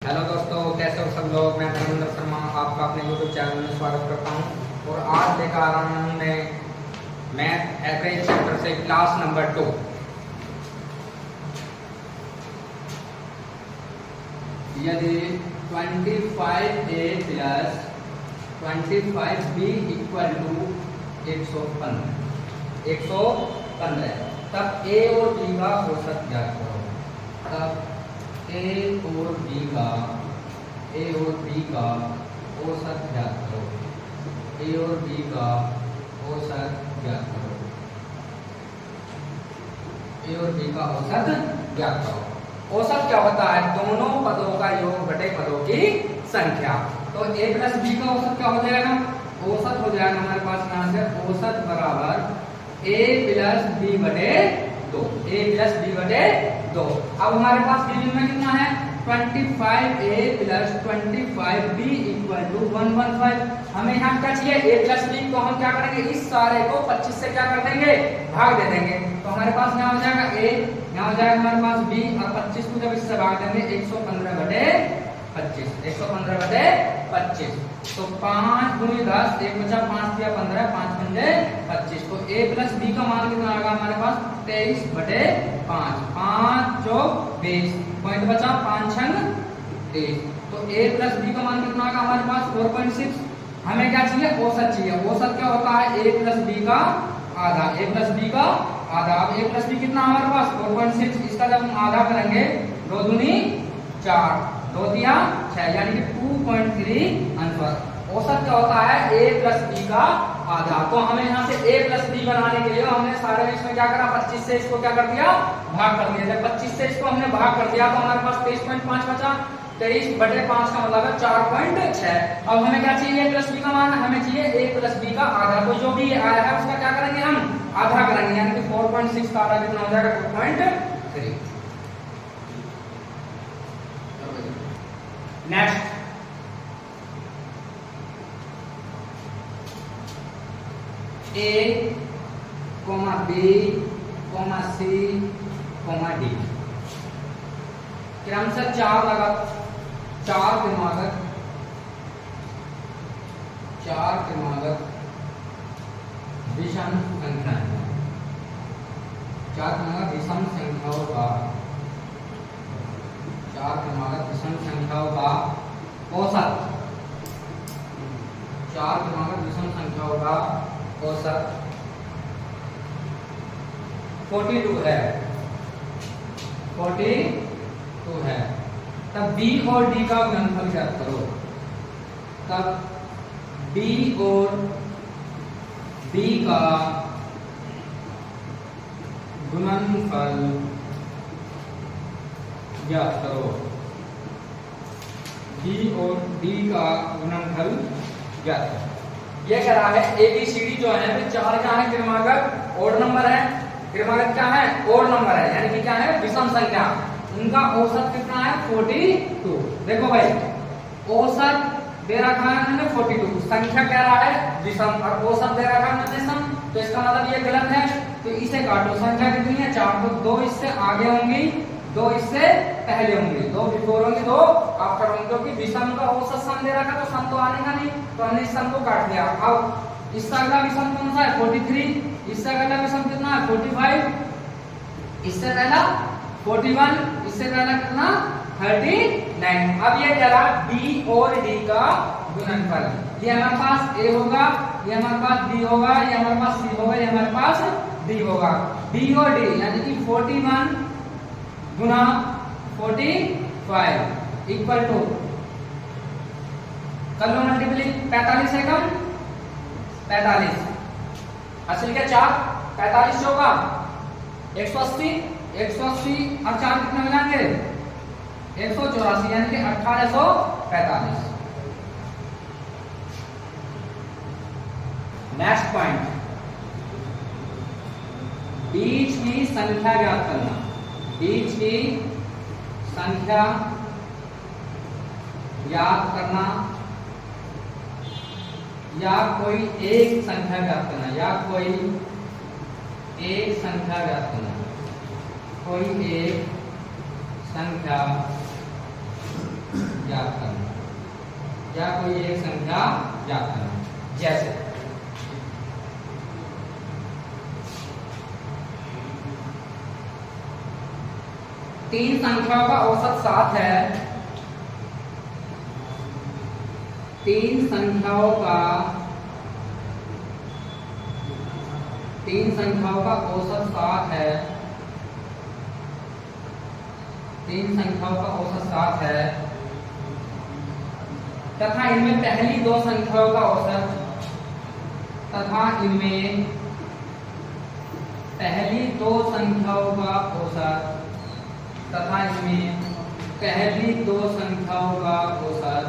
Hello दोस्तों, कैसे हो सब लोग। मैं धर्मेंद्र शर्मा आपका अपने यूट्यूब चैनल में स्वागत करता हूं और आज लेकर आ रहा हूं मैं मैथ एवरेज चैप्टर से क्लास नंबर 2। यदि 25a plus 25b equal to 115 तब a और b का औसत ज्ञात करो। तब ए और बी का औसत ज्ञात करो। ए और बी का औसत ज्ञात करो। ए और बी का औसत ज्ञात करो। औसत क्या होता है? दोनों पदों का योग बटे पदों की संख्या। तो ए प्लस बी का औसत क्या हो जाएगा? औसत हो जाएगा हमारे पास यहाँ से औसत बराबर ए प्लस बी बटे 2। ए प्लस बी बटे 2। अब हमारे पास डिवीजन में कितना है? 25a plus 25b equal to 115। हमें यहाँ क्या चाहिए? a प्लस b को हम क्या करेंगे? इस सारे को 25 से क्या कर देंगे? भाग दे देंगे। तो हमारे पास यहाँ हो जाएगा a, यहाँ हो जाएगा हमारे पास b और 25 को जब इससे भाग देंगे 115 बटे 25। 115 बटे 25। तो 5 गुनी 10, 1 बचा 5 दिया 15, 5 पंजे 25। तो a प्लस b का मान कितना आएगा हमारे पास? 23 बटे 5। 5 चौक 20, पॉइंट बचा 5 छंग 23। तो a प्लस b का मान कितना आएगा हमारे पास? 4.6। हमें क्या चाहिए? औसत चाहिए। औसत क्या होता है? a प्लस b का आधा। a प्लस b का आधा। अब a प्लस b कितना हमारे पास? 4.6। इसका जब हम आधा करेंगे 2 दूनी 4, 2 दिया 6, यानी कि 2.3 आंसर। औसत क्या होता है? a प्लस b का आधा। तो हमें यहाँ से a प्लस b बनाने के लिए हमने सारे में इसमें क्या करा? 25 से इसको क्या कर दिया? भाग कर दिया। जब 25 से इसको हमने भाग कर दिया तो हमारे पास 23.5 बचा। 23 बटे 5 का मतलब है 4.6। अब हमें क्या चाहिए? a प्लस b का मान हमें चाहिए a प्लस b का आधा। तो जो भी आया है उसका क्या करेंगे? हम आधा करेंगे, यानी कि 4.6 का आधा कितना हो जाएगा? 2.3। Next A, B, C, D क्रमशः 4 क्रमागत विषम संख्याएं। 4 क्रमागत विषम संख्याओं का 4 क्रमागत विषम संख्याओं का औसत। 4 क्रमागत विषम संख्याओं का औसत 42 है। 42 है। तब b और d का गुणनफल ज्ञात करो। तब b और d का गुणनफल ज्ञात करो। b और d का गुणनफल ज्ञात करो। ये कह रहा है ABCD जो है वे 4 क्या है? क्रमागत ओड नंबर है। क्रमागत क्या है? ओड नंबर है, यानी कि क्या है? विषम संख्या। उनका औसत कितना है? 42। देखो भाई, औसत दे रखा है हमने 42, संख्या कह रहा है विषम और औसत दे रखा है हमने सम। तो इसका मतलब ये गलत है, तो इसे काटो। संख्या कितनी है? 4। तो 2 इससे आगे होंगी, 2 इससे पहले होंगे, 2 बिफोर होंगी, 2 आफ्टर होंगे, क्योंकि विषम का औसत सम दे रखा तो सम तो आने का नहीं, तो हमने इस सम को काट दिया। अब इसका अगला विषम कौन सा है? 43। इससे अगला विषम कितना है? 45। इससे पहला 41। इससे पहला कितना? 39। अब ये कह रहा b और d का गुणनफल। ये हमारे पास a होगा, ये हमारे पास b होगा, ये हमारे पास c होगा, ये हमारे पास d होगा। b और d यानी कि 41 गुना 45 इक्वल टू कर लो मल्टीप्लाई। 45 है कम 45 असल क्या 4, 45 चौका 180। 180 अब 4 कितने मिलाएंगे? 184, यानी कि 1845। नेक्स्ट पॉइंट, बीच की संख्या ज्ञात करना। बीच की संख्या याद करना या कोई एक संख्या ज्ञात करना, या कोई एक संख्या ज्ञात करना। कोई एक संख्या ज्ञात करना, या कोई एक संख्या ज्ञात करना। जैसे 3 संख्याओं का औसत 7 है, 3 संख्याओं का औसत 7 है, 3 संख्याओं का औसत 7 है तथा इनमें पहली 2 संख्याओं का औसत पहली दो संख्याओं का औसत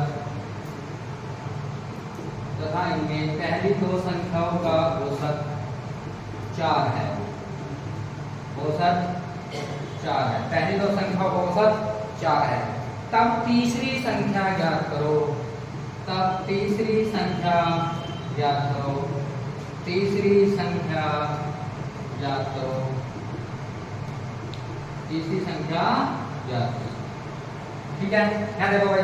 तथा इनमें पहली दो संख्याओं का औसत 4 है। औसत 4 है, पहली दो संख्याओं का औसत 4 है। तब तीसरी संख्या ज्ञात करो, तीसरी संख्या ज्ञात करो। तीसरी संख्या ज्ञात करो। ठीक है, यहाँ देखो भाई,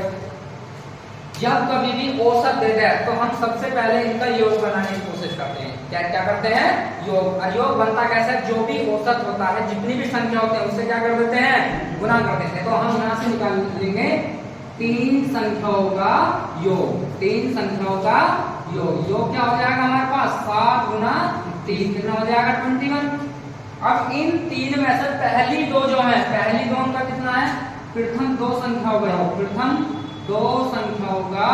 जब कभी भी औसत दे दे तो हम सबसे पहले इनका योग बनाने की कोशिश करते हैं। क्या करते हैं? योग। और योग बनता कैसे? जो भी औसत होता है, जितनी भी संख्या होती है उससे क्या कर देते हैं? गुना कर देते हैं। तो हम यहाँ से निकाल लेंगे 3 संख्याओं का योग। 3 संख्याओं का योग क्या हो जाएगा हमारे पास? 7 गुना 3 कितना हो जाएगा? 21। अब इन 3 में से पहली 2 जो है, पहली 2 का कितना है? प्रथम 2 संख्याओं का योग। प्रथम 2 संख्याओं का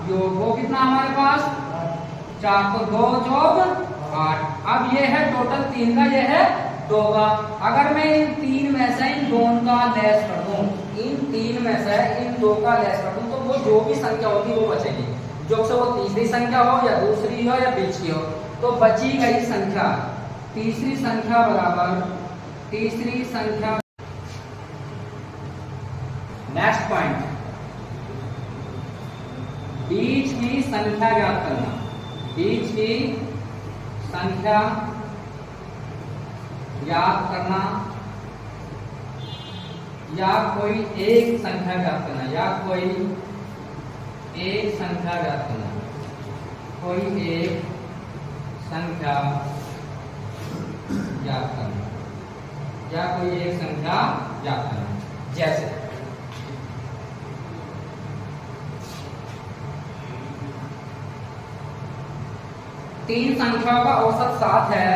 योग वो कितना हमारे पास? 4। तो 2 जोग 8। अब ये है टोटल 3 का, ये है 2 का। अगर मैं इन 3 में से इन 2 का लेस कर दूं, इन 3 में से इन 2 का लेस कर दूं, तो वो जो भी संख्या होगी वो बचेगी। जो से वो तीसरी संख्या हो या दूसरी हो या बीच की हो, तो बची गई संख्या, तीसरी संख्या बराबर तीसरी संख्या। नेक्स्ट पॉइंट, बीच की संख्या ज्ञात करना। बीच की संख्या ज्ञात करना या कोई एक संख्या ज्ञात करना, या कोई एक संख्या ज्ञात करना। कोई एक संख्या ज्ञात करना, या कोई एक संख्या ज्ञात करना। जैसे 3 संख्याओं का औसत 7 है,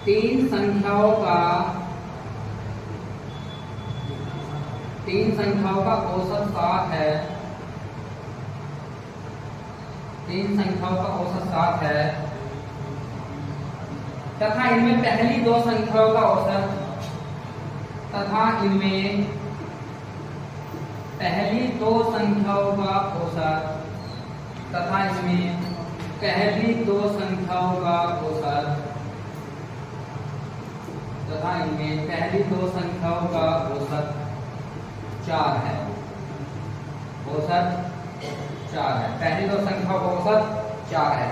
3 संख्याओं का औसत 7 है, 3 संख्याओं का औसत 7 है तथा इनमें पहली 2 संख्याओं का औसत तथा इनमें पहली 2 संख्याओं का औसत तथा इसमें पहली 2 संख्याओं का औसत तथा इनमें पहली 2 संख्याओं का औसत 4 है। औसत 4 है, पहली 2 संख्याओं का औसत 4 है।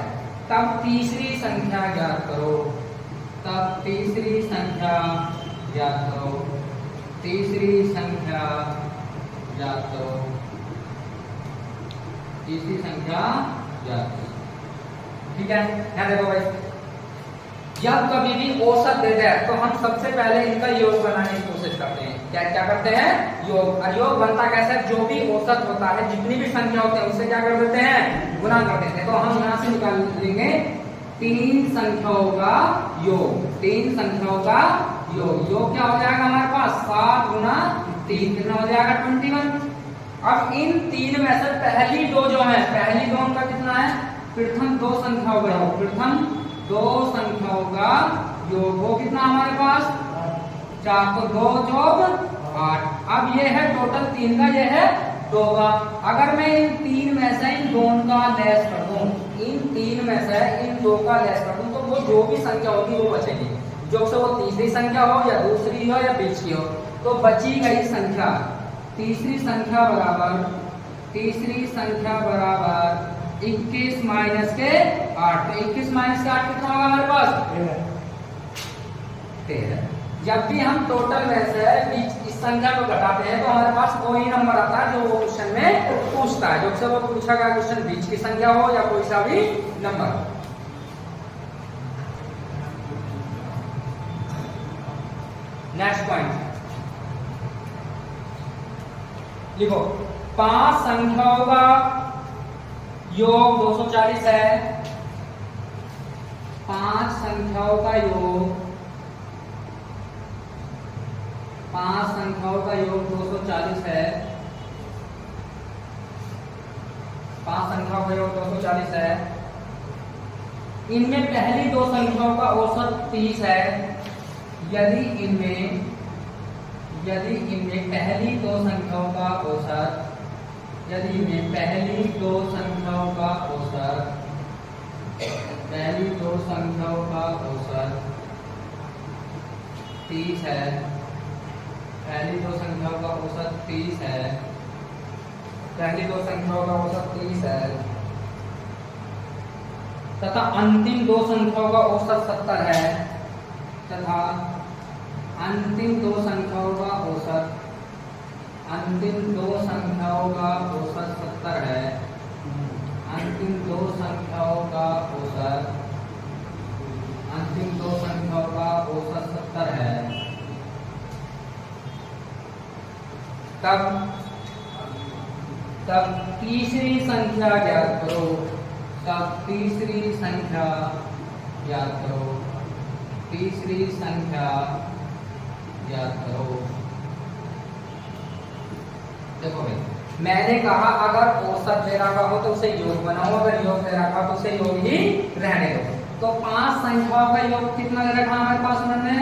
तब तीसरी संख्या ज्ञात करो। तब तीसरी संख्या ज्ञात करो। तीसरी संख्या ज्ञात करो। तीसरी संख्या ज्ञात करो। ठीक है, यहाँ देखो भाई, जब कभी भी औसत दे दे तो हम सबसे पहले इनका योग बनाने की कोशिश करते हैं। क्या करते हैं? योग। और योग बनता कैसे? जो भी औसत होता है, जितनी भी संख्या होती है उससे क्या कर देते हैं? गुना कर देते हैं। तो हम यहाँ से निकाल लेंगे 3 संख्याओं का योग। 3 संख्याओं का योग क्या हो जाएगा हमारे पास? 7 गुना 3 कितना हो जाएगा? 21। अब इन 3 में से पहली 2 जो है, पहली 2 का कितना है? प्रथम 2 संख्याओं का योग। प्रथम 2 संख्याओं का योग वो कितना हमारे पास? 4। तो 2 जोग 8। अब ये है टोटल 3 का, ये है 2 का। अगर मैं इन 3 में से इन 2 का लेस कर दूं, इन 3 में से इन 2 का लेस कर दूं, तो वो जो भी संख्या होगी वो बचेगी। जो से वो तीसरी संख्या हो या दूसरी हो या बीच की हो, तो बची गई संख्या, तीसरी संख्या बराबर 21 माइनस के 8। तो 21 माइनस के 8 कितना होगा हमारे पास? 13। जब भी हम टोटल में से बीच संख्या को घटाते हैं तो हमारे पास वही नंबर आता है जो वो क्वेश्चन में पूछता है। जो से वो पूछा गया क्वेश्चन बीच की संख्या हो या कोई सा भी नंबर हो। नेक्स्ट पॉइंट लिखो, 5 संख्याओं का योग 240 है। 5 संख्याओं का योग 5 संख्याओं का योग 240 है। 5 संख्याओं का योग 240 है। इनमें पहली 2 संख्याओं का औसत 30 है। यदि इनमें पहली 2 संख्याओं का औसत, यदि इनमें पहली 2 संख्याओं का औसत 30 है, पहली 2 संख्याओं का औसत 30 है, पहली 2 संख्याओं का औसत 30 है तथा अंतिम 2 संख्याओं का औसत 70 है, तथा अंतिम 2 संख्याओं का औसत 70 है। अंतिम 2 संख्याओं का औसत 70 है। तब तीसरी संख्या ज्ञात करो। तीसरी संख्या ज्ञात करो। देखो भाई, मैंने कहा अगर औसत दे रखा हो तो उसे योग बनाओ, अगर योग दे रखा हो तो उसे योग ही रहने दो। तो 5 संख्याओं का योग कितना दे रखा हमारे पास उन्होंने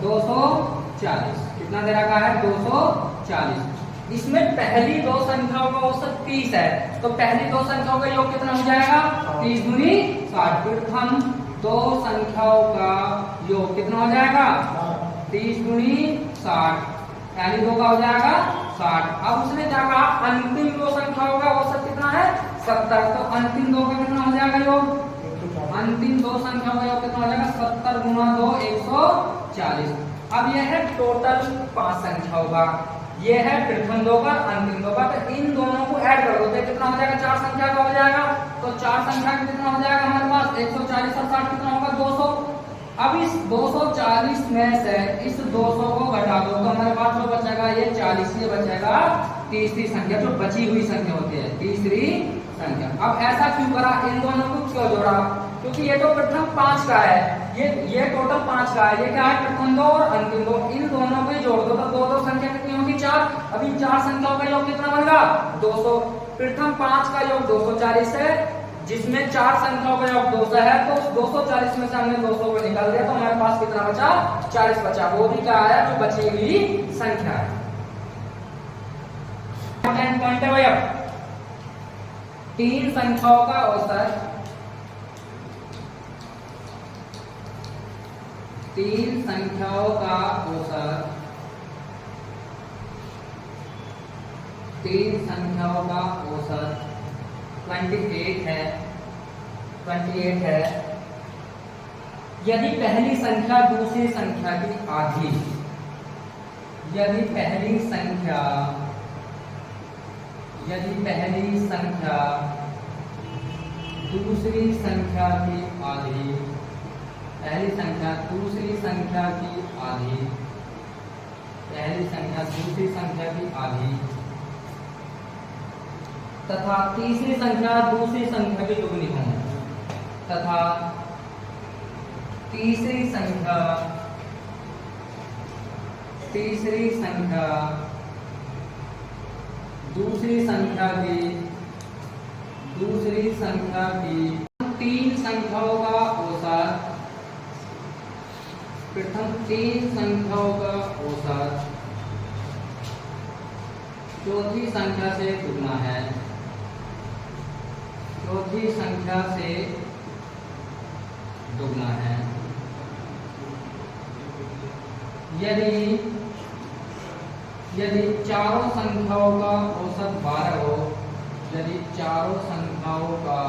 240। कितना दे रखा है 240। इसमें पहली 2 संख्याओं का औसत 30 है, तो पहली 2 संख्याओं का योग कितना हो जाएगा 30 दूनी 60। प्रथम 2 संख्याओं का योग कितना हो जाएगा 30 दूनी 60, पहली 2 का हो जाएगा 60। अब उसने क्या कहा अंतिम 2 संख्याओं का औसत कितना है 70, तो अंतिम 2 का कितना हो जाएगा योग, अंतिम 2 संख्याओं का योग कितना हो जाएगा 70 गुना 2 140। अब यह है टोटल 5 संख्याओं का, ये है प्रथम 2 का अंतिम 2 का। तो इन दोनों को ऐड कर दो तो कितना हो जाएगा 4 संख्या का हो जाएगा। तो 4 संख्या का कितना हो जाएगा हमारे पास 140 और 60 कितना होगा 200। अब इस 240 में से इस 200 को घटा दो तो हमारे पास जो बचेगा ये 40, ये बचेगा तीसरी संख्या, जो बची हुई संख्या होती है तीसरी संख्या। अब ऐसा क्यों करा, इन दोनों को क्यों जोड़ा, क्योंकि ये तो प्रथम 5 का है, ये टोटल 5 का है, ये क्या है प्रथम 2 और अंतिम 2, इन दोनों को जोड़ दो तो 2 संख्या कितनी होगी 4। अब इन 4 संख्याओं का योग कितना बनेगा 200। प्रथम 5 का योग 240 है, जिसमें 4 संख्याओं का योग 200 है, तो 240 में से हमने 200 को निकाल दिया तो हमारे पास कितना बचा 40 बचा, वो भी क्या है जो बची हुई संख्या है। पॉइंट है भाई, अब 3 संख्याओं का औसत 3 संख्याओं का औसत 3 संख्याओं का औसत 28 है। यदि पहली संख्या दूसरी संख्या की आधी, यदि पहली संख्या दूसरी संख्या की आधी, पहली संख्या दूसरी संख्या की आधी, पहली संख्या दूसरी संख्या की आधी तथा तीसरी संख्या दूसरी संख्या की दुगनी हो, तथा तीसरी संख्या दूसरी संख्या की 3 संख्याओं का औसत, प्रथम 3 संख्याओं का औसत चौथी संख्या से दुगना है, चौथी संख्या से दुगना है। यदि चारों संख्याओं का औसत 12 हो, यदि चारों संख्याओं का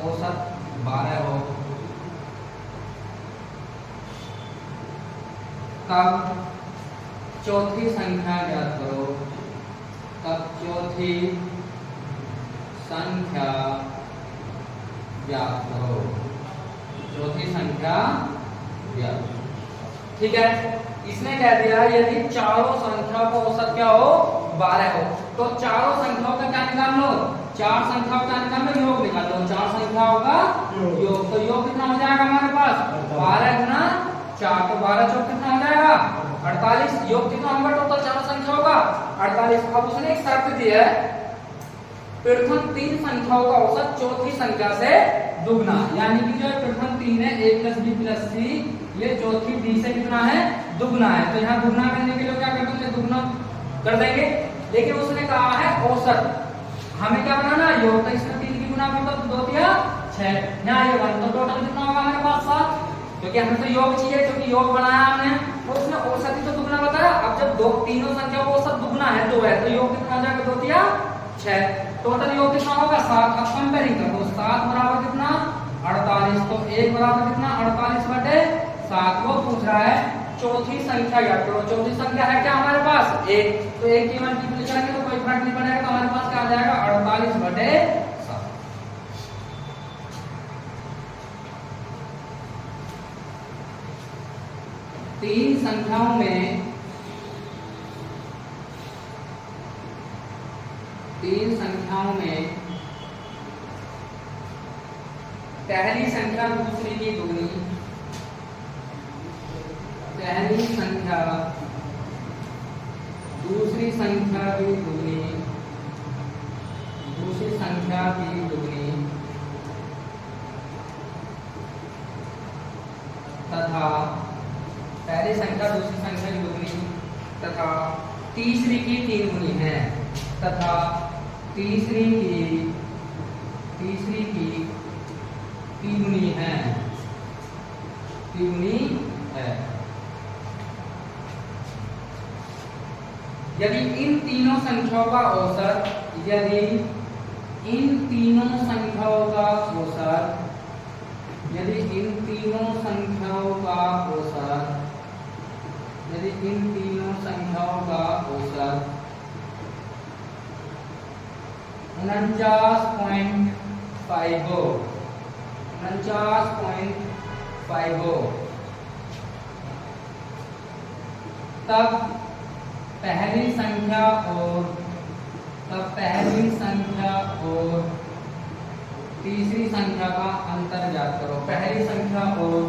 औसत 12 हो तब चौथी संख्या ज्ञात करो, तब चौथी संख्या ज्ञात करो, चौथी संख्या ज्ञात। ठीक है, इसने कह दिया यदि चारों संख्याओं का औसत क्या हो 12 हो, तो चारों संख्याओं का क्या निकाल लो, चार संख्याओं का निकाल लो, योग निकाल लो, चार संख्याओं का योग। तो योग कितना हो जाएगा हमारे पास 12 गुना 4, तो 12 चौक कितना हो जाएगा 48। योग कितना होगा टोटल चारों संख्याओं का 48। अब उसने एक शर्त दी है, प्रथम 3 संख्याओं का औसत चौथी संख्या से दुगना, यानी कि जो प्रथम 3 है a + b + c, ये चौथी d से कितना है दुगना है। तो यहाँ दुगना करने के लिए क्या कर देंगे, दुगना कर देंगे। लेकिन उसने कहा है औसत, हमें क्या बनाना योग, तो इसमें 3 की गुना करो तो 2 या 6, यहाँ ये 1, तो टोटल कितना होगा हमारे पास 7, क्योंकि हमें तो योग चाहिए, क्योंकि योग बनाया हमने, और उसने औसत ही तो दुगना बताया। अब जब तीनों संख्या का औसत दुगना है 2 है, तो योग कितना हो जाएगा 2 या 6, टोटल योग कितना होगा 7। अब कंपेयरिंग करो, 7 बराबर कितना 48, तो 1 बराबर कितना 48/7। वो पूछ रहा है चौथी संख्या ज्ञात करो, चौथी संख्या है क्या हमारे पास 1, तो 1 की मल्टीप्लाई करेंगे तो कोई फर्क नहीं पड़ेगा, तो हमारे पास क्या आ जाएगा 48/7। तीन संख्याओं में पहली संख्या दूसरी की दुगनी, पहली संख्या दूसरी संख्या की दुगनी, दूसरी संख्या की दुगनी तथा पहली संख्या दूसरी संख्या की दुगनी तथा तीसरी की 3 गुनी है, तथा तीसरी की 3 गुनी है, 3 गुनी है। यदि इन तीनों संख्याओं का औसत, यदि इन तीनों संख्याओं का औसत, यदि इन तीनों संख्याओं का औसत, यदि इन तीनों संख्याओं का औसत 49.5 हो, 49.5 हो, तब पहली संख्या और तीसरी संख्या का अंतर ज्ञात करो, पहली संख्या और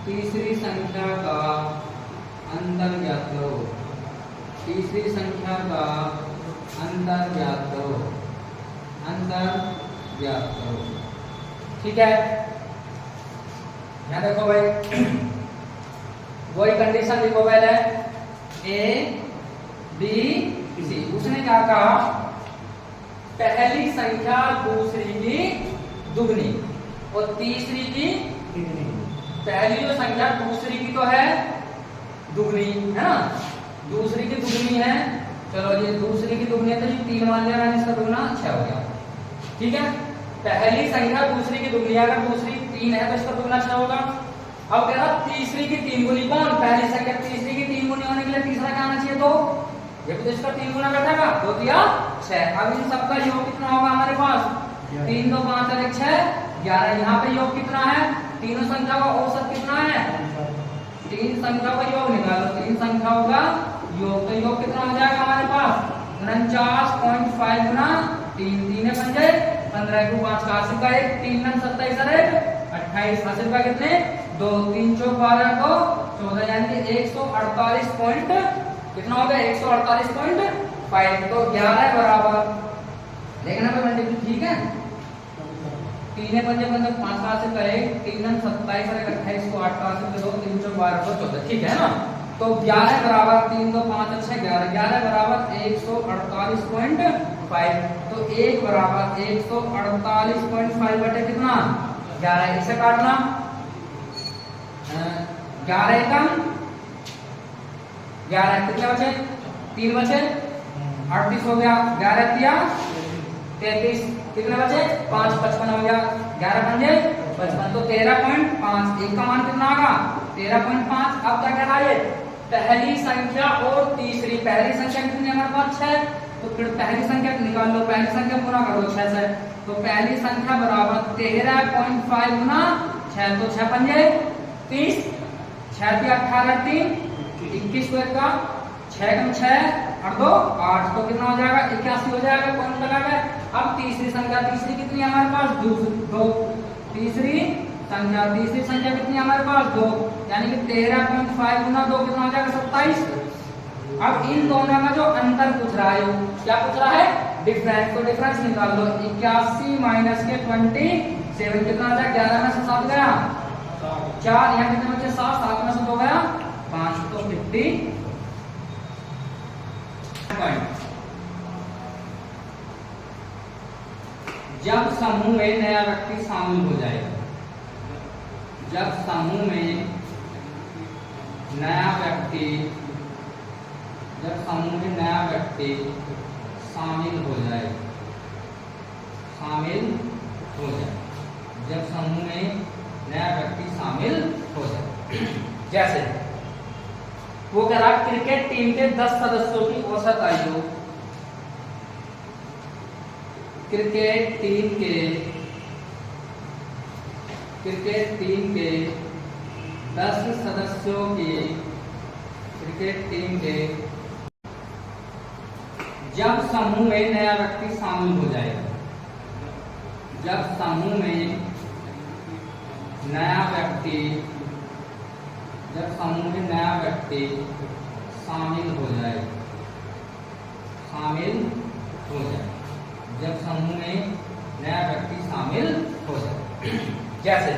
तीसरी संख्या का अंतर ज्ञात करो, तीसरी संख्या का अंतर ज्ञात करो, अंतर ज्ञात करो। ठीक है, यहाँ देखो भाई, वही कंडीशन लिखो पहले A B C। उसने क्या कहा, पहली संख्या दूसरी की दुगनी और तीसरी की तिगनी। पहली जो संख्या दूसरी की तो है दुगनी है ना, दूसरी की दुगनी है, चलो ये दूसरी की दुगनी है तो ये 3 मान लिया मैंने, इसका दुगना 6 हो गया। ठीक है, पहली संख्या दूसरी की दुगनी, अगर दूसरी 3 है तो इसका दुगना 6 होगा। अब कह रहा तीसरी की 3 गुनी, कौन पहली संख्या, तीसरी की 3 गुनी होने के लिए तीसरा क्या आना चाहिए, तो ये तो इसका 3 गुना बैठेगा 2 या 6। अब इन सबका योग कितना होगा हमारे पास 3 2 5 और 1 6 11। यहाँ पे योग कितना है, तीनों संख्या का औसत कितना है, 3 संख्या का योग निकालो, 3 संख्याओं का योग, तो योग कितना हो जाएगा हमारे पास 49.5 गुना 3, 3 पंजे 15 को 5 का 80 का 1, 3 9 27 और 1 28, 80 का कितने 2, 3 चौक 12 को 14, यानी कि 148 पॉइंट कितना हो गया 148.5। तो 11 बराबर देखना पे मल्टीप्लाई, ठीक है, 3 पंजे 15 5 का 80 का 1, 3 9 27 और 28 को 8 का 80 2, 3 चौक 12 को 14, ठीक है ना। तो 11 बराबर 3 2 5 6 11, 11 बराबर 148.5। तो 1 बराबर 148.5 बटे कितना 11, इसे काटना 11 एकम 11, कितने बचे 3 बचे 38 हो गया, 11 दिया 33, कितने बचे 5 55 हो गया, 11 पंजे 55, तो 13.5, एक का मान कितना आगा 13.5। अब क्या कह रहा है पहली संख्या और तीसरी, पहली संख्या कितनी हमारे पास 6, तो फिर पहली संख्या निकाल लो, पहली संख्या गुना करो 6 से, तो पहली संख्या बराबर 13.5 गुना 6, तो 6 पंजे 30, 6 × 18 3 21 स्क्वायर का 6 कम 6 और 2 8, तो कितना हो जाएगा 81 हो जाएगा, पॉइंट लगा गया। अब तीसरी संख्या, तीसरी कितनी है हमारे पास 2, तीसरी संख्या कितनी है हमारे पास 2, यानी कि 13.5 गुना 2 कितना हो जाएगा 27। अब इन दोनों का जो अंतर पूछ रहा है, क्या पूछ रहा है डिफरेंस, तो डिफरेंस निकाल लो 81 माइनस के 27 कितना आ जाएगा 11 में से 7 गया 4, यहाँ कितने बचे 7, 7 में से 2 गया 5, तो 50 पॉइंट। जब समूह में नया व्यक्ति शामिल हो जाएगा, जब समूह में नया व्यक्ति शामिल हो जाए, जब समूह में नया व्यक्ति शामिल हो जाए, जैसे वो कह रहा क्रिकेट टीम के 10 सदस्यों की औसत आयु, क्रिकेट टीम के 10 सदस्यों की, क्रिकेट टीम के जब समूह में नया व्यक्ति शामिल हो जाएगा, जब समूह में नया व्यक्ति शामिल हो जाए, जब समूह में नया व्यक्ति शामिल हो जाए, जैसे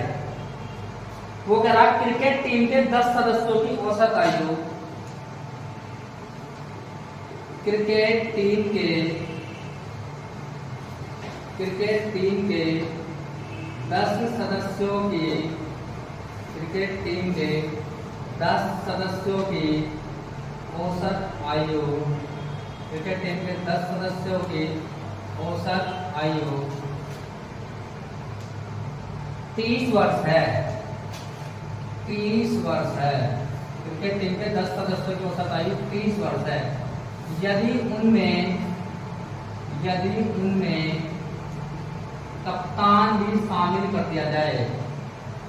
वो कह रहा क्रिकेट टीम के 10 सदस्यों की औसत आयु, क्रिकेट टीम के 10 सदस्यों की, क्रिकेट टीम के 10 सदस्यों की औसत आयु, क्रिकेट टीम के 10 सदस्यों की औसत आयु 30 वर्ष है, 30 वर्ष है। क्रिकेट टीम के 10 सदस्यों की औसत आयु 30 वर्ष है। यदि उनमें कप्तान भी शामिल कर दिया जाए,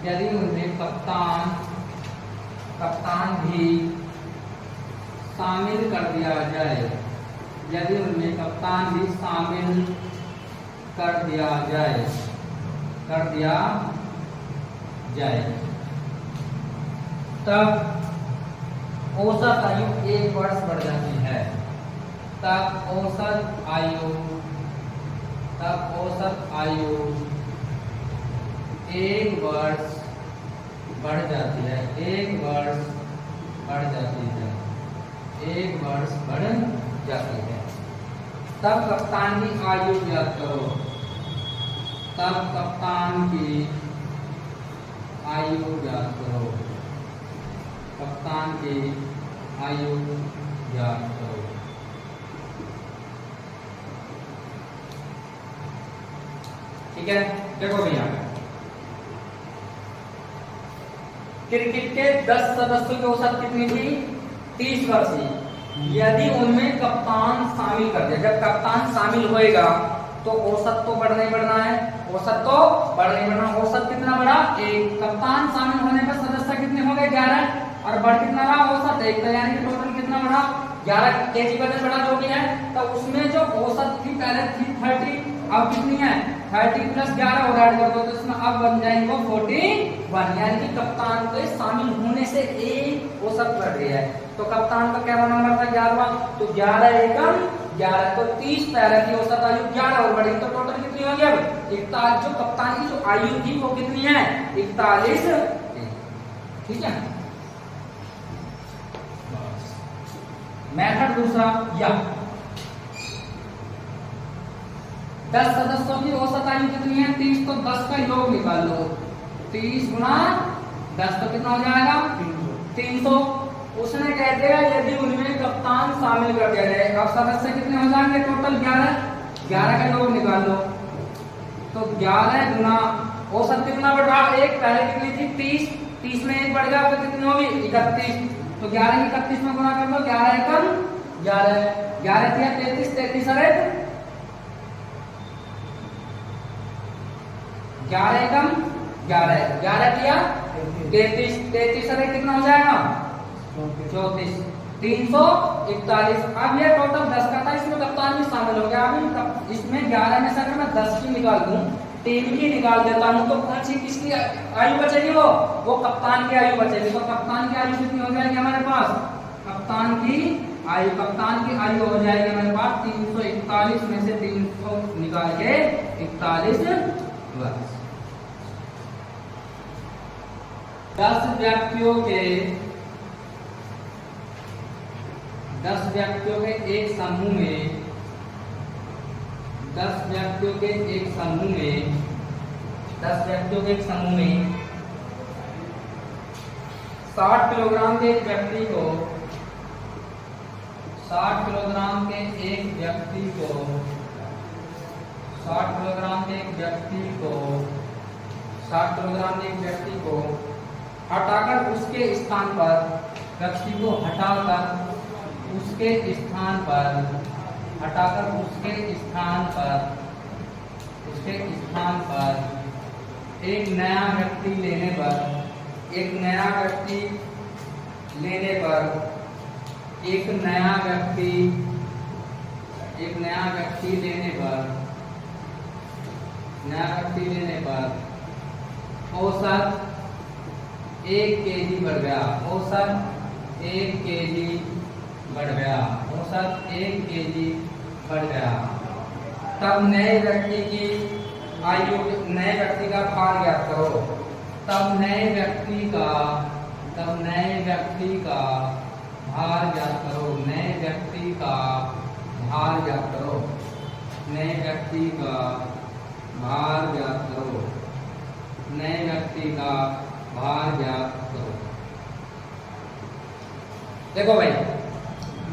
यदि उनमें कप्तान भी शामिल कर दिया जाए, यदि उनमें कप्तान भी शामिल कर दिया जाए तब औसत आयु 1 वर्ष बढ़ जाती है, तब औसत आयु 1 वर्ष बढ़ जाती है, 1 वर्ष बढ़ जाती है, 1 वर्ष बढ़ जाती है। तब कप्तान की आयु ज्ञात करो, तब कप्तान की आयु ज्ञात करो, कप्तान की आयु ज्ञात करो। ठीक है, देखो भैया क्रिकेट के 10 सदस्यों की औसत कितनी थी 30 वर्ष की। यदि उनमें कप्तान शामिल कर दिया, जब कप्तान शामिल होएगा तो औसत तो बढ़ना ही बढ़ना है, औसत तो बढ़ना ही बढ़ना। औसत कितना बढ़ा 1, कप्तान शामिल होने पर सदस्य कितने हो गए 11 और बढ़ कितना रहा औसत 1, तो यानी कि टोटल कितना बढ़ा 11 केजी वजन बढ़ा जो भी है। तो उसमें जो औसत थी पहले थी 30, अब कितनी है 30 प्लस 11 और ऐड कर दो तो इसमें अब बन जाएंगे वो 41, यानी कि कप्तान के शामिल होने से 1 औसत बढ़ गया है। तो कप्तान का क्या नंबर था 11वां, तो 11 एकम 11, तो 30 पहले की औसत आयु 11 और बढ़ी तो टोटल कितनी होगी अब 41। जो कप्तान की जो आयु थी वो कितनी है 41। ठीक है, मेथड दूसरा, या 10 सदस्यों की औसत आयु कितनी है 30, तो 10 का योग निकाल लो, 30 गुना 10 तो कितना हो जाएगा 300। उसने कह दिया यदि उनमें कप्तान शामिल कर दिया जाए, अब सदस्य कितने हो जाएंगे टोटल 11 का योग निकाल लो, तो 11 गुना औसत कितना बढ़ रहा 1, पहले कितनी थी 30 में 1 बढ़ गया तो कितनी होगी 31, तो 11 की 31 में गुना कर दो, 11 एकम 11, 11 दिया 33, 33 अरे 11 एकम 11, 11 किया 33, 33 अरे कितना हो जाएगा 34, 341। अब ये टोटल 10 का था, इसमें कप्तान भी शामिल हो गया। अभी इसमें 11 में से अगर मैं 10 की निकाल दूं, 3 की निकाल देता हूं, तो कौन सी किसकी आयु बचेगी? वो कप्तान की आयु बचेगी। तो कप्तान की आयु कितनी हो जाएगी हमारे पास? कप्तान की आयु हो जाएगी हमारे पास 341 में से 300 निकाल के 41 वर्ष। 10 व्यक्तियों के एक समूह में 10 व्यक्तियों के एक समूह में 60 किलोग्राम के एक व्यक्ति को 60 किलोग्राम के एक व्यक्ति को हटाकर उसके स्थान पर एक नया व्यक्ति लेने पर औसत 1 kg बढ़ गया। औसत 1 kg बढ़ गया। तब नए व्यक्ति का भार ज्ञात करो। तब नए व्यक्ति का भार ज्ञात करो। देखो भाई,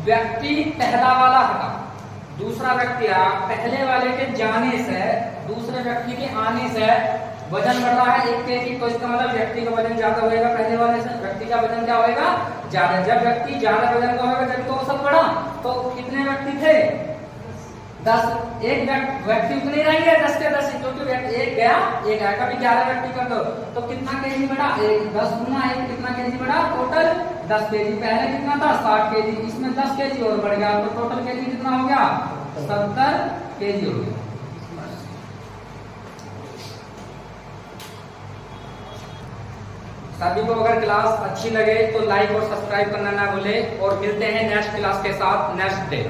व्यक्ति पहला वाला हटा, दूसरा व्यक्ति आया, पहले वाले के जाने से दूसरे व्यक्ति के आने से वजन बढ़ रहा है 1 kg, तो इसका मतलब व्यक्ति का वजन ज्यादा होगा पहले वाले से। व्यक्ति का वजन क्या होगा? ज्यादा। जब व्यक्ति ज्यादा वजन का होगा जब तो औसत बढ़ा, तो कितने व्यक्ति थे? 10। एक व्यक्ति उतने रहेंगे 10 के 10, क्योंकि एक गया एक आया। कभी 11 व्यक्ति कर दो तो कितना केजी बढ़ा? 10 गुना 1 कितना केजी बढ़ा? Total 10 KG. पहले कितना था? 60 केजी, इसमें 10 केजी और बढ़ गया, तो टोटल केजी कितना हो गया? 70 केजी हो गया। सभी को अगर क्लास अच्छी लगे तो लाइक और सब्सक्राइब करना ना भूले, और मिलते हैं नेक्स्ट क्लास के साथ नेक्स्ट डे।